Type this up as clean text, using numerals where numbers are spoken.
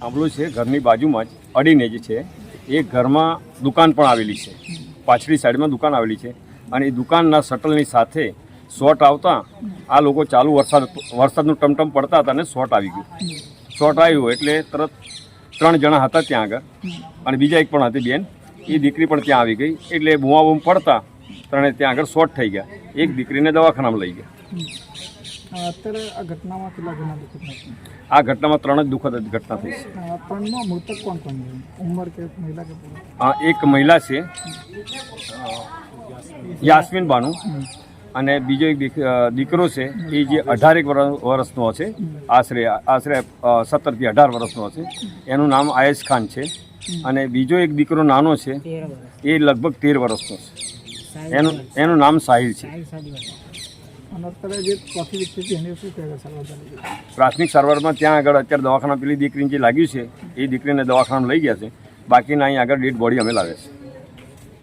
આંબલું છે ઘરની બાજુમાં જ અડીને જ છે. એ ઘરમાં દુકાન પણ આવેલી છે, પાછળી સાઈડમાં દુકાન આવેલી છે અને એ દુકાનના શટલની સાથે શોર્ટ આવતા આ લોકો ચાલુ વરસાદનું ટમટમ પડતા હતા અને શોર્ટ આવી ગયું. શોર્ટ આવ્યું એટલે તરત 3 જણા હતા ત્યાં આગળ અને બીજા એક પણ હતી બેન, એ દીકરી પણ ત્યાં આવી ગઈ. એટલે બૂમાબૂમ પડતા ત્રણે ત્યાં આગળ શોર્ટ થઈ ગયા. એક દીકરીને દવાખાનામાં લઈ ગયા. અત્યારે આ ઘટનામાં કેટલા જણા દુઃખદ નથી? આ ઘટનામાં 3 જ દુઃખદ ઘટના થઈ છે. ત્રણમાં મૃતક કોણ કોણ છે? ઉંમર કે મહિલા કે પુરુષ? એક મહિલા છે યાસ્મીન બાનુ અને બીજો એક દીકરો છે એ જે 18 વર્ષનો હશે, આશરે 17 થી 18 વર્ષનો હશે. એનું નામ આયેશ ખાન છે અને બીજો એક દીકરો નાનો છે એ લગભગ 13 વર્ષનો છે. એનું નામ સાહિલ છે. અને અત્યારે જે ચોથી વ્યક્તિ હતી એને શું કહેવાય સારવાર? પ્રાથમિક સારવારમાં ત્યાં આગળ અત્યારે દવાખાના પેલી દીકરીને જે લાગ્યું છે એ દીકરીને દવાખાનામાં લઈ ગયા છે. બાકીના અહીં આગળ ડેડ બોડી અમે લાવે છે.